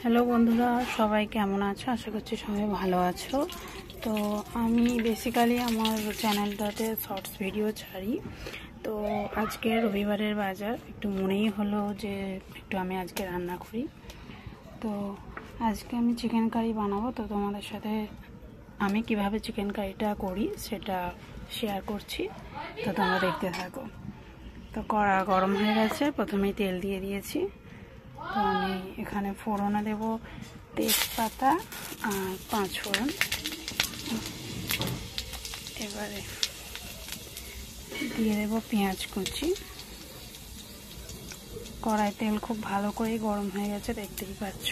Hello বন্ধুরা, সবাই কেমন আছো? আশা করছি সবাই ভালো আছো। তো আমি বেসিক্যালি আমার চ্যানেলটাতে শর্টস ভিডিও ছাড়ি। তো আজকে রবিবারের বাজার একটু মনেই হলো যে একটু আমি আজকে রান্না করি। তো আজকে আমি চিকেন কারি বানাবো। তো তোমাদের সাথে আমি কিভাবে চিকেন কারিটা করি সেটা শেয়ার করছি, তো তোমরা দেখতে থাকো। তো কড়া গরম হয়ে গেছে, প্রথমেই তেল দিয়ে দিয়েছি। তো আমি এখানে ফোড়নে দেব তেজপাতা আর 5 ফোড়ন। এবারে দিয়ে দেব পেঁয়াজ কুচি। কড়াই তেল খুব ভালো করে গরম হয়ে গেছে, দেখতেই পাচ্ছ।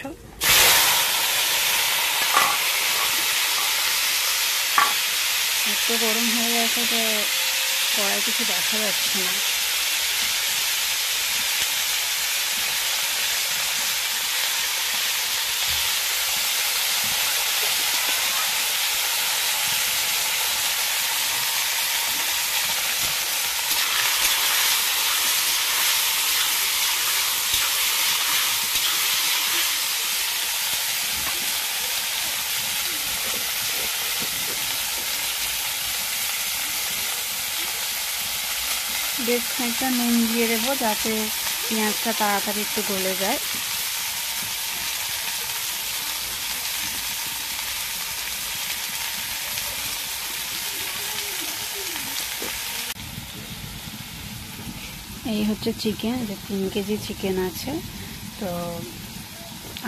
এত গরম হয়ে গেছে যে কড়াই কিছু দেখা যাচ্ছে না। বেশ খানিকটা নুন দিয়ে দেবো যাতে পেঁয়াজটা তাড়াতাড়ি একটু গলে যায়। এই হচ্ছে চিকেন, যে 3 কেজি চিকেন আছে। তো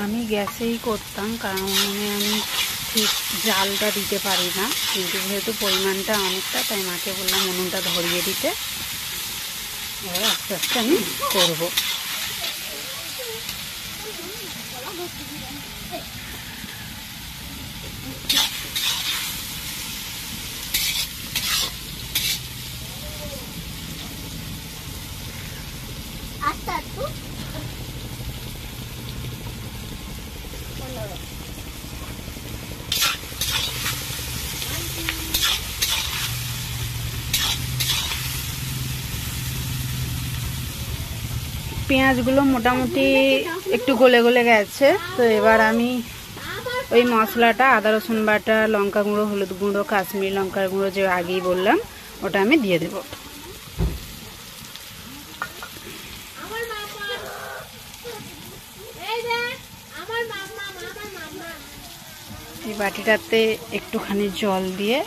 আমি গ্যাসেই করতাম, কারণ আমি ঠিক জালটা দিতে পারি না, কিন্তু যেহেতু পরিমাণটা অনেকটা, তাই মাকে বললাম উনুনটা ধরিয়ে দিতে। এবার আস্তে আস্তে আমি করবো। পেঁয়াজগুলো মোটামুটি একটু গলে গলে গেছে। তো এবার আমি ওই মশলাটা, আদা রসুন বাটা, লঙ্কা গুঁড়ো, হলুদ গুঁড়ো, কাশ্মীরি লঙ্কার গুঁড়ো যে আগেই বললাম, ওটা আমি দিয়ে দেব। এই বাটিটাতে একটুখানি জল দিয়ে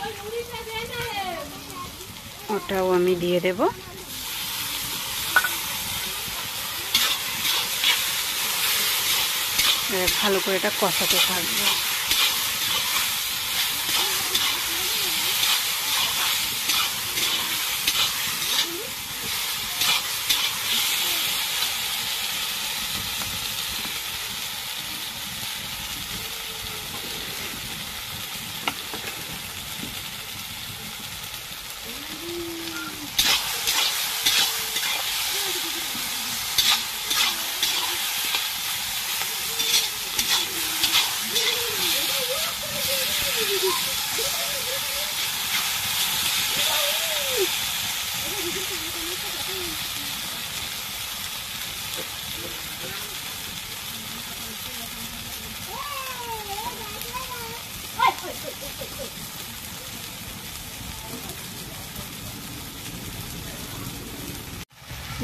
ওটাও আমি দিয়ে দেব। ভালো করে এটা কষাতে থাকবো।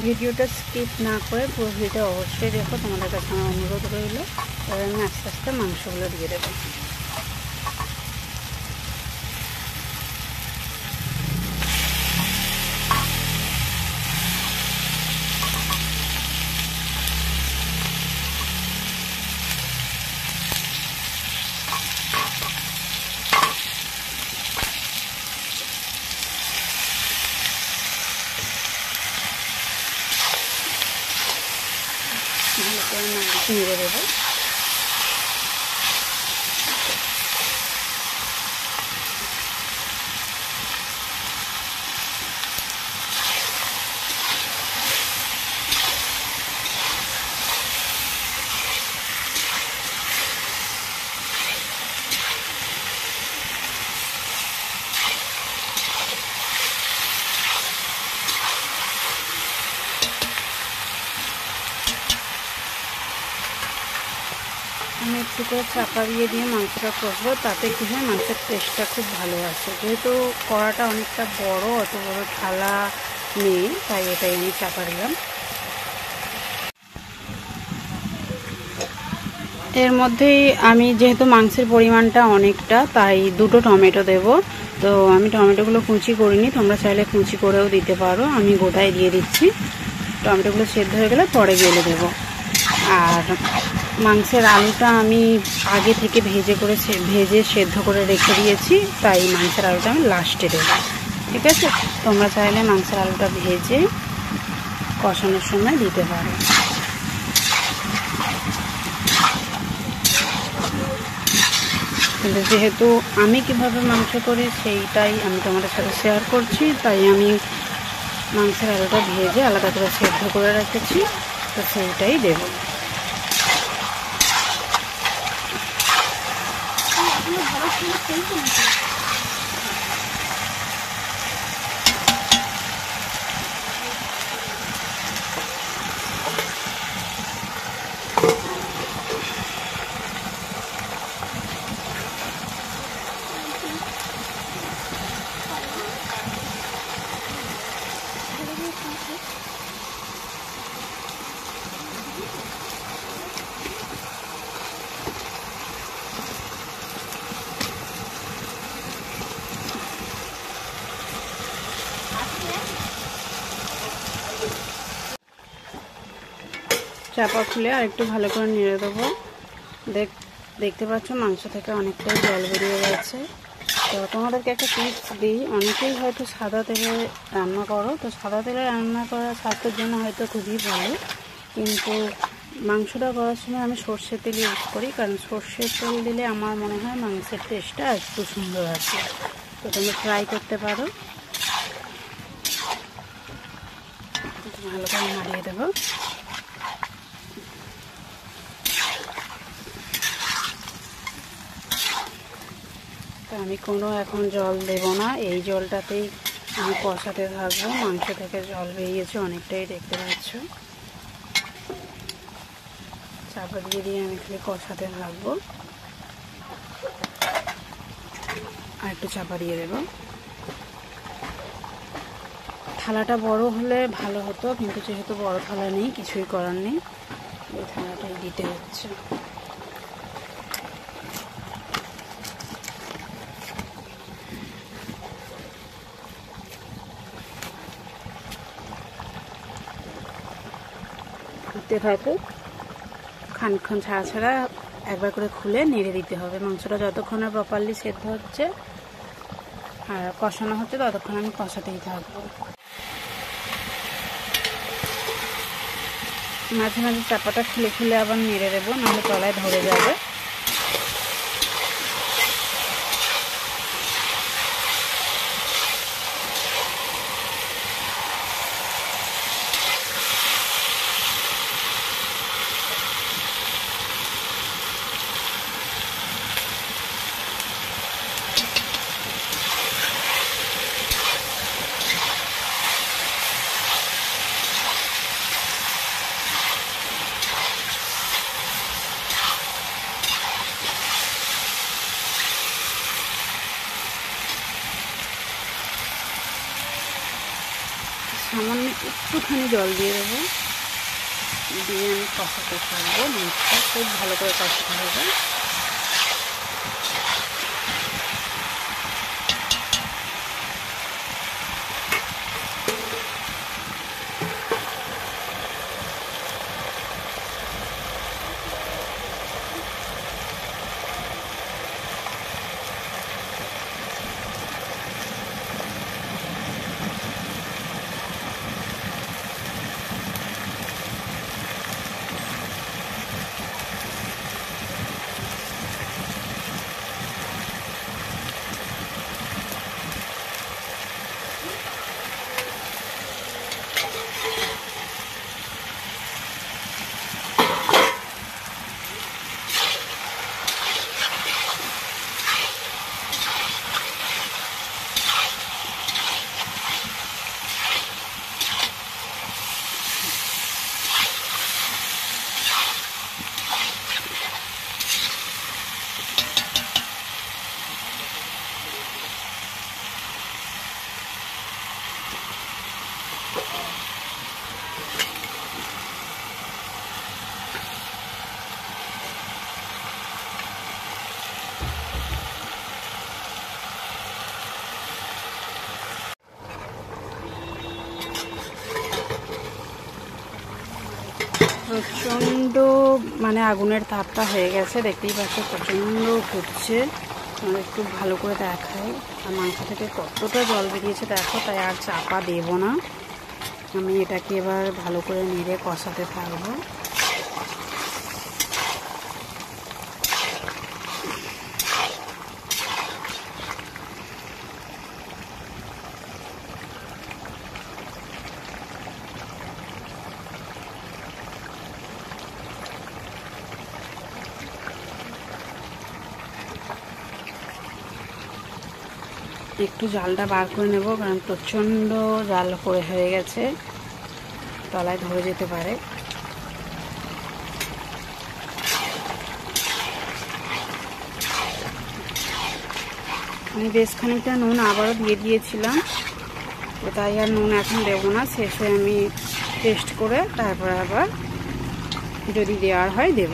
ভিডিওটা স্কিপ না করে পুরো ভিডিও অবশ্যই দেখো, তোমাদের কাছে আমার অনুরোধ রইল। এবার আমি আস্তে আস্তে মাংসগুলো দিয়ে দেবো। ভালো করে নেড়ে দেবো। আমি একটু করে চাপা দিয়ে মাংসটা কষবো, তাতে কি হয় মাংসের টেস্টটা খুব ভালো আসে। যেহেতু কড়াটা অনেকটা বড়, অত বড় থালা নেই, তাই এটাই আমি চাপা দিলাম। এর মধ্যেই আমি যেহেতু মাংসের পরিমাণটা অনেকটা, তাই 2টো টমেটো দেব। তো আমি টমেটোগুলো কুচি করিনি, তোমরা চাইলে কুচি করেও দিতে পারো, আমি গোটায় দিয়ে দিচ্ছি। টমেটোগুলো সেদ্ধ হয়ে গেলে পরে গেলে দেবো। আর মাংসের আলুটা আমি আগে থেকে ভেজে সেদ্ধ করে রেখে দিয়েছি, তাই মাংসের আলুটা আমি লাস্টে দেবো। ঠিক আছে, তোমরা চাইলে মাংসের আলুটা ভেজে কষানোর সময় দিতে পারো। কিন্তু যেহেতু আমি কিভাবে মাংস করি সেইটাই আমি তোমাদের সাথে শেয়ার করছি, তাই আমি মাংসের আলুটা ভেজে আলাদা করে সেদ্ধ করে রেখেছি, তো সেইটাই দেব। চাপা খুলে আর একটু ভালো করে নেড়ে দেবো। দেখতে পাচ্ছ মাংস থেকে অনেকটাই জল বেরিয়ে গেছে। তো তোমাদেরকে একটা টিপস দিই, অনেকেই হয়তো সাদা তেলে রান্না করো, তো সাদা তেলে রান্না করা স্বাস্থ্যের জন্য হয়তো খুবই ভালো, কিন্তু মাংসটা করার সময় আমি সর্ষের তেল ইউজ করি, কারণ সর্ষের তেল দিলে আমার মনে হয় মাংসের টেস্টটা একটু সুন্দর আসে। তো তোমরা ট্রাই করতে পারো। ভালো করে নাড়িয়ে দেবো। তো আমি কোনো এখন জল দেব না, এই জলটাতেই আমি কষাতে থাকবো। মাংস থেকে জল বেরিয়েছে অনেকটাই, দেখতে পাচ্ছ। চাপা দিয়ে আমি খালি কষাতে থাকবো। আর একটু চাপা দিয়ে দেবো। থালাটা বড় হলে ভালো হতো, কিন্তু যেহেতু বড় থালা নেই, কিছুই করার নেই, এই থালাটাই দিতে হচ্ছে। দিতে থাকো, খানিকক্ষণ ছাড়া ছাড়া একবার করে খুলে নেড়ে দিতে হবে। মাংসটা যতক্ষণ না প্রপারলি সেদ্ধ হচ্ছে আর কষানো হচ্ছে, ততক্ষণ আমি কষাতেই থাকবো। মাঝে মাঝে চাপাটা খুলে খুলে আবার নেড়ে দেবো, নাহলে তলায় ধরে যাবে। সামান্য একটুখানি জল দিয়ে দেবো, দিয়ে আমি কষাতে থাকবো। মাছটা খুব ভালো করে কষাতে হবে। প্রচণ্ড মানে আগুনের তাপটা হয়ে গেছে, দেখতেই পাচ্ছ প্রচণ্ড ফুটছে। একটু ভালো করে দেখাই আর মাংস থেকে কতটা জল বেরিয়েছে দেখো, তাই আর চাপা দেব না। আমি এটাকে এবার ভালো করে নেড়ে কষাতে থাকবো। একটু জালটা বার করে নেব, কারণ প্রচণ্ড জাল করে হয়ে গেছে, তলায় ধরে যেতে পারে। আমি বেশ খানিকটা নুন আবারও দিয়ে দিয়েছিলাম, তাই আর নুন এখন দেবো না, শেষে আমি টেস্ট করে তারপর আবার যদি দেওয়ার হয় দেব।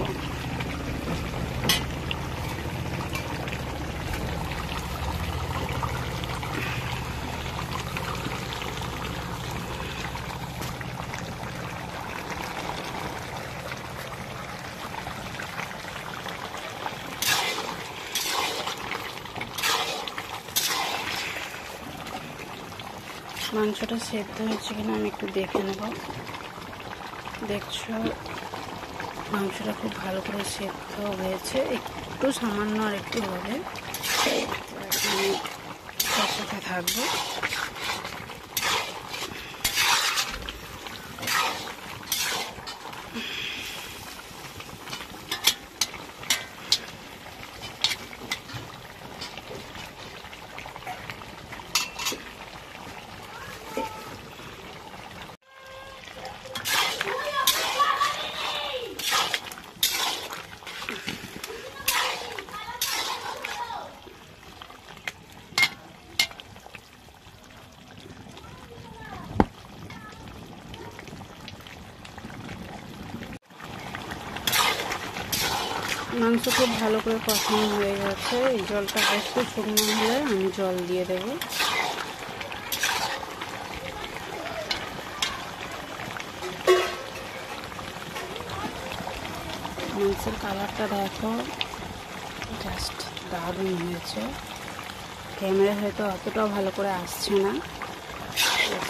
মাংসটা সেদ্ধ হয়েছে কিনা আমি একটু দেখে নেব। দেখছো মাংসটা খুব ভালো করে সেদ্ধ হয়েছে, একটু সামান্য আর একটু হবে, আমি কষাতে থাকবো। মাংস খুব ভালো করে কষানো হয়ে গেছে, এই জলটা একটু শুকনো হলে আমি জল দিয়ে দেব। মাংসের কালারটা দেখো, জাস্ট দারুণ হয়েছে। ক্যামেরা হয়তো অতটাও ভালো করে আসছে না,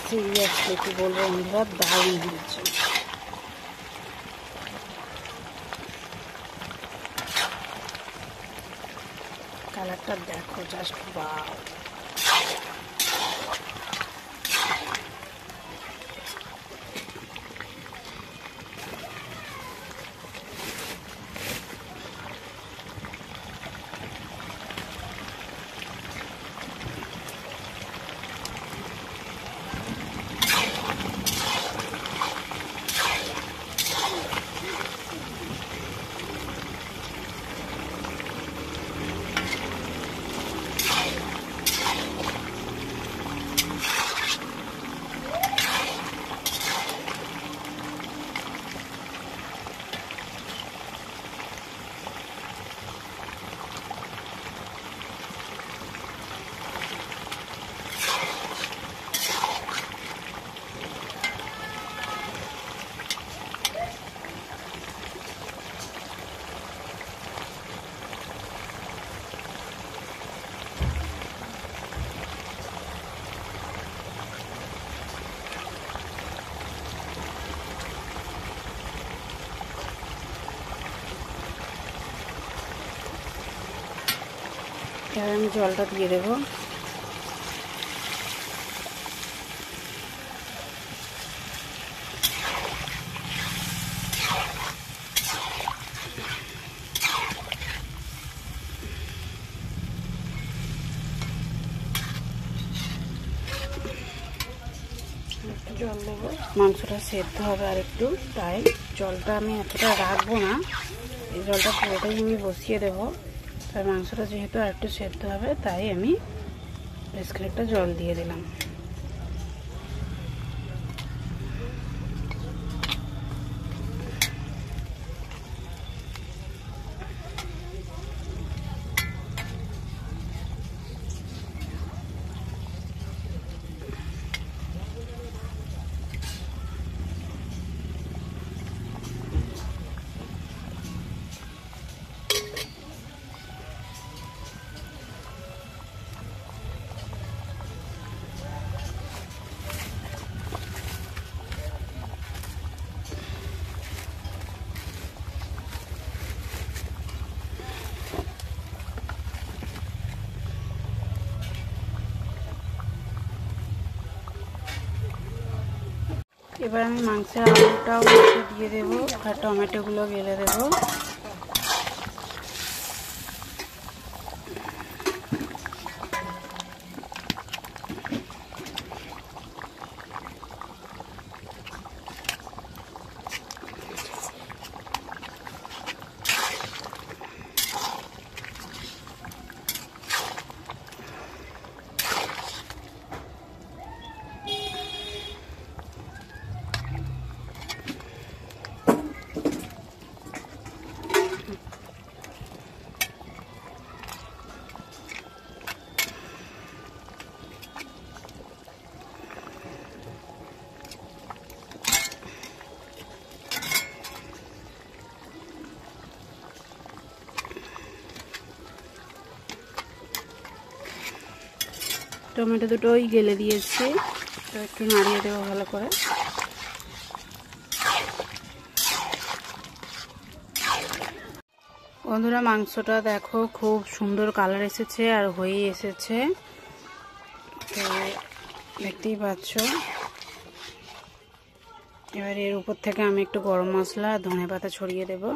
সিরিয়াসলি কি বলবো বন্ধুরা, দারুণ হয়েছে। কালারটা দেখো, জাস্ট ওয়াও। এবার আমি জলটা দিয়ে দেবো। জল দেবো, মাংসটা সেদ্ধ হবে আর একটু, তাই জলটা আমি এতটা রাখবো না, এই জলটা পুরোটাই আমি বসিয়ে দেবো। তাই মাংসটা যেহেতু আর একটু সেদ্ধ হবে, তাই আমি বেশ খানিকটা জল দিয়ে দিলাম। এবার আমি মাংসের আলুটাও দিয়ে দেবো আর টমেটোগুলো গেলে দেবো। টমেটো দুটোই গেলে দিয়েছি, তো একটু নাড়িয়ে দেবো ভালো করে। বন্ধুরা মাংসটা দেখো খুব সুন্দর কালার এসেছে আর হয়ে এসেছে, তো দেখতেই পাচ্ছ। এবার এর উপর থেকে আমি একটু গরম মশলা ধনেপাতা ছড়িয়ে দেবো।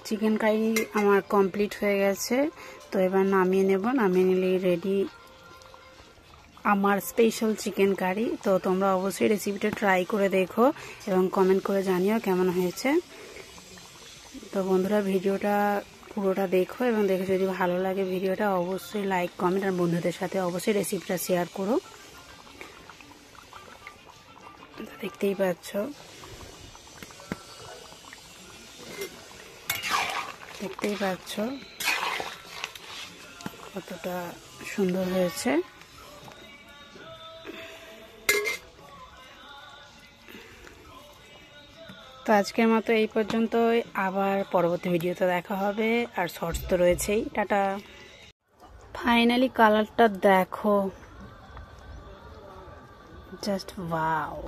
চিকেন কারি আমার কমপ্লিট হয়ে গেছে, তো এবার নামিয়ে নেব। নামিয়ে নিলেই রেডি আমার স্পেশাল চিকেন কারি। তো তোমরা অবশ্যই রেসিপিটা ট্রাই করে দেখো এবং কমেন্ট করে জানিও কেমন হয়েছে। তো বন্ধুরা ভিডিওটা পুরোটা দেখো এবং দেখে যদি ভালো লাগে ভিডিওটা অবশ্যই লাইক কমেন্ট আর বন্ধুদের সাথে অবশ্যই রেসিপিটা শেয়ার করো। দেখতেই পাচ্ছ কতটা সুন্দর হয়েছে। তো আজকের মতো এই পর্যন্তই, আবার পরবর্তী ভিডিওতে দেখা হবে। আর শর্টস তো রয়েছেই। টাটা। ফাইনালি কালারটা দেখো, জাস্ট ওয়াও।